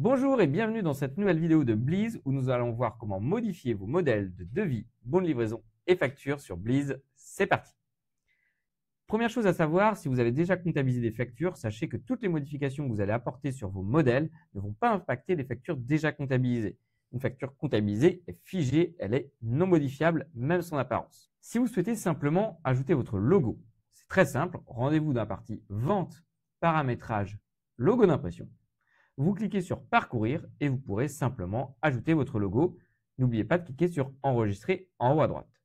Bonjour et bienvenue dans cette nouvelle vidéo de Bleez où nous allons voir comment modifier vos modèles de devis, bons de livraison et factures sur Bleez. C'est parti. Première chose à savoir, si vous avez déjà comptabilisé des factures, sachez que toutes les modifications que vous allez apporter sur vos modèles ne vont pas impacter les factures déjà comptabilisées. Une facture comptabilisée est figée, elle est non modifiable, même son apparence. Si vous souhaitez simplement ajouter votre logo, c'est très simple, rendez-vous dans la partie Vente, Paramétrage, Logo d'impression. Vous cliquez sur Parcourir et vous pourrez simplement ajouter votre logo. N'oubliez pas de cliquer sur Enregistrer en haut à droite.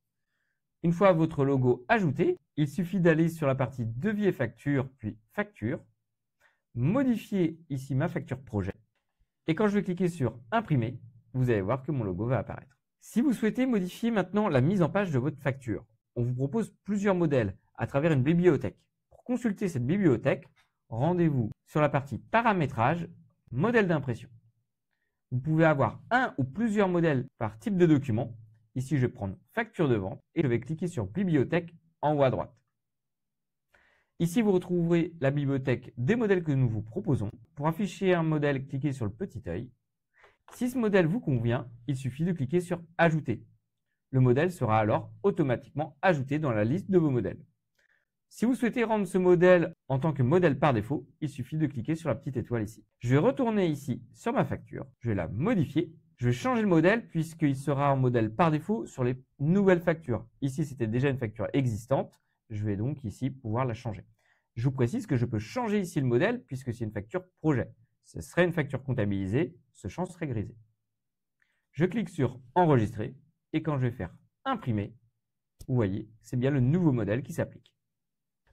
Une fois votre logo ajouté, il suffit d'aller sur la partie Devis et facture, puis Facture, modifier ici ma facture projet. Et quand je vais cliquer sur Imprimer, vous allez voir que mon logo va apparaître. Si vous souhaitez modifier maintenant la mise en page de votre facture, on vous propose plusieurs modèles à travers une bibliothèque. Pour consulter cette bibliothèque, rendez-vous sur la partie Paramétrage, Modèle d'impression. Vous pouvez avoir un ou plusieurs modèles par type de document. Ici, je vais prendre facture de vente et je vais cliquer sur bibliothèque en haut à droite. Ici, vous retrouverez la bibliothèque des modèles que nous vous proposons. Pour afficher un modèle, cliquez sur le petit œil. Si ce modèle vous convient, il suffit de cliquer sur Ajouter. Le modèle sera alors automatiquement ajouté dans la liste de vos modèles. Si vous souhaitez rendre ce modèle en tant que modèle par défaut, il suffit de cliquer sur la petite étoile ici. Je vais retourner ici sur ma facture, je vais la modifier, je vais changer le modèle puisqu'il sera en modèle par défaut sur les nouvelles factures. Ici, c'était déjà une facture existante, je vais donc ici pouvoir la changer. Je vous précise que je peux changer ici le modèle puisque c'est une facture projet. Ce serait une facture comptabilisée, ce champ serait grisé. Je clique sur Enregistrer et quand je vais faire Imprimer, vous voyez, c'est bien le nouveau modèle qui s'applique.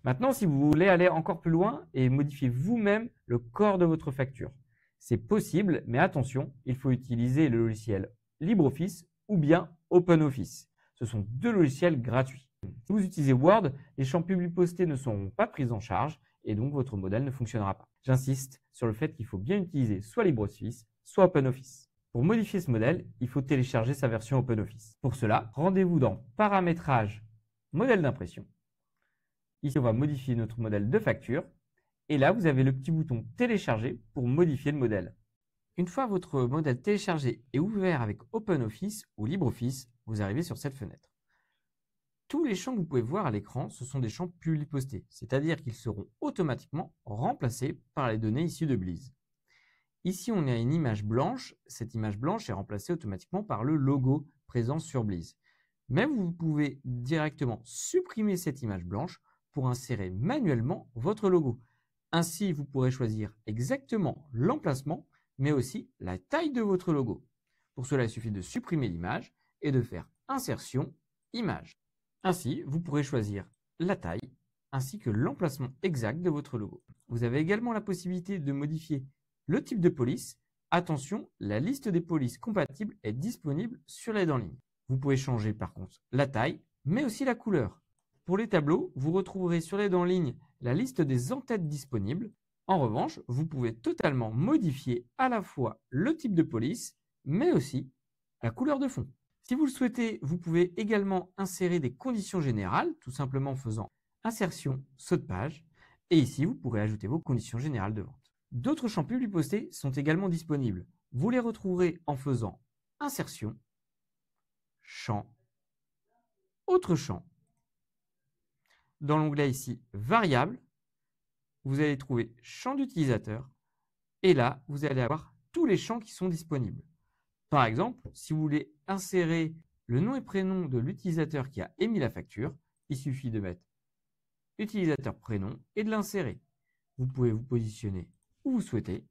Maintenant, si vous voulez aller encore plus loin et modifier vous-même le corps de votre facture, c'est possible, mais attention, il faut utiliser le logiciel LibreOffice ou bien OpenOffice. Ce sont deux logiciels gratuits. Si vous utilisez Word, les champs publics postés ne seront pas pris en charge et donc votre modèle ne fonctionnera pas. J'insiste sur le fait qu'il faut bien utiliser soit LibreOffice, soit OpenOffice. Pour modifier ce modèle, il faut télécharger sa version OpenOffice. Pour cela, rendez-vous dans Paramétrage, Modèle d'impression. Ici, on va modifier notre modèle de facture. Et là, vous avez le petit bouton télécharger pour modifier le modèle. Une fois votre modèle téléchargé et ouvert avec OpenOffice ou LibreOffice, vous arrivez sur cette fenêtre. Tous les champs que vous pouvez voir à l'écran, ce sont des champs publics postés, c'est-à-dire qu'ils seront automatiquement remplacés par les données issues de Bleez. Ici, on a une image blanche. Cette image blanche est remplacée automatiquement par le logo présent sur Bleez. Mais vous pouvez directement supprimer cette image blanche pour insérer manuellement votre logo. Ainsi, vous pourrez choisir exactement l'emplacement, mais aussi la taille de votre logo. Pour cela, il suffit de supprimer l'image et de faire Insertion, Image. Ainsi, vous pourrez choisir la taille ainsi que l'emplacement exact de votre logo. Vous avez également la possibilité de modifier le type de police. Attention, la liste des polices compatibles est disponible sur l'aide en ligne. Vous pouvez changer par contre la taille, mais aussi la couleur. Pour les tableaux, vous retrouverez sur l'aide en ligne la liste des en-têtes disponibles. En revanche, vous pouvez totalement modifier à la fois le type de police, mais aussi la couleur de fond. Si vous le souhaitez, vous pouvez également insérer des conditions générales, tout simplement en faisant Insertion, saut de page. Et ici, vous pourrez ajouter vos conditions générales de vente. D'autres champs publics postés sont également disponibles. Vous les retrouverez en faisant Insertion, Champ, Autre champ. Dans l'onglet ici, Variables, vous allez trouver Champ d'utilisateur. Et là, vous allez avoir tous les champs qui sont disponibles. Par exemple, si vous voulez insérer le nom et prénom de l'utilisateur qui a émis la facture, il suffit de mettre utilisateur prénom et de l'insérer. Vous pouvez vous positionner où vous souhaitez.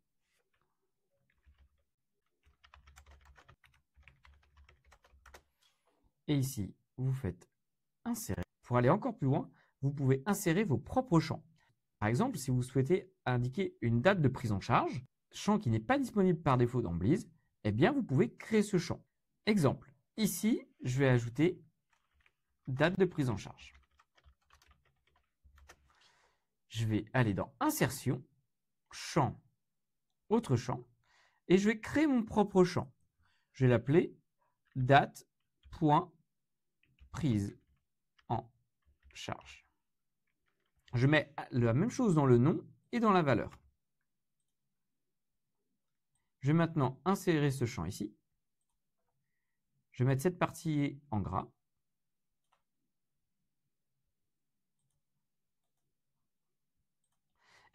Et ici, vous faites Insérer. Pour aller encore plus loin, vous pouvez insérer vos propres champs. Par exemple, si vous souhaitez indiquer une date de prise en charge, champ qui n'est pas disponible par défaut dans Bleez, eh bien, vous pouvez créer ce champ. Exemple, ici, je vais ajouter date de prise en charge. Je vais aller dans Insertion, Champ, Autre champ, et je vais créer mon propre champ. Je vais l'appeler date.prise en charge. Je mets la même chose dans le nom et dans la valeur. Je vais maintenant insérer ce champ ici. Je vais mettre cette partie en gras.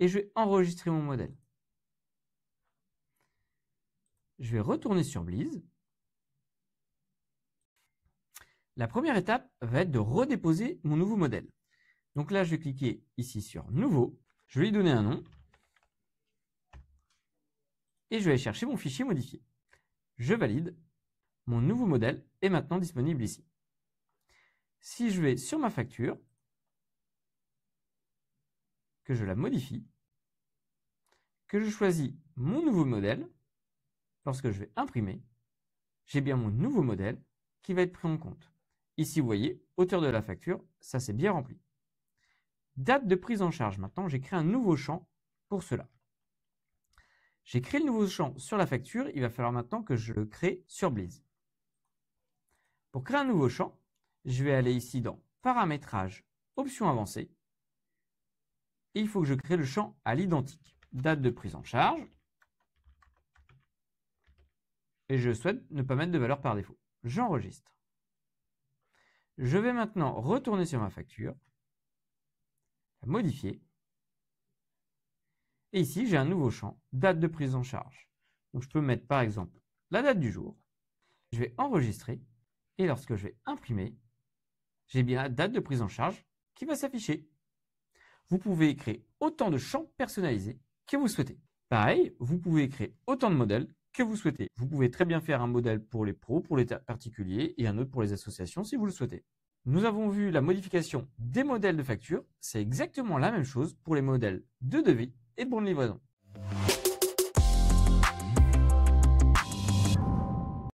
Et je vais enregistrer mon modèle. Je vais retourner sur Blize. La première étape va être de redéposer mon nouveau modèle. Donc là, je vais cliquer ici sur Nouveau. Je vais lui donner un nom. Et je vais aller chercher mon fichier modifié. Je valide. Mon nouveau modèle est maintenant disponible ici. Si je vais sur ma facture, que je la modifie, que je choisis mon nouveau modèle, lorsque je vais imprimer, j'ai bien mon nouveau modèle qui va être pris en compte. Ici, vous voyez, auteur de la facture, ça c'est bien rempli. Date de prise en charge. Maintenant, j'ai créé un nouveau champ pour cela. J'ai créé le nouveau champ sur la facture. Il va falloir maintenant que je le crée sur Blize. Pour créer un nouveau champ, je vais aller ici dans Paramétrage, Options avancées. Et il faut que je crée le champ à l'identique. Date de prise en charge. Et je souhaite ne pas mettre de valeur par défaut. J'enregistre. Je vais maintenant retourner sur ma facture, la modifier. Et ici, j'ai un nouveau champ, date de prise en charge. Donc, je peux mettre par exemple la date du jour. Je vais enregistrer. Et lorsque je vais imprimer, j'ai bien la date de prise en charge qui va s'afficher. Vous pouvez créer autant de champs personnalisés que vous souhaitez. Pareil, vous pouvez créer autant de modèles que vous souhaitez. Vous pouvez très bien faire un modèle pour les pros, pour les particuliers et un autre pour les associations si vous le souhaitez. Nous avons vu la modification des modèles de facture. C'est exactement la même chose pour les modèles de devis et de bons de livraison.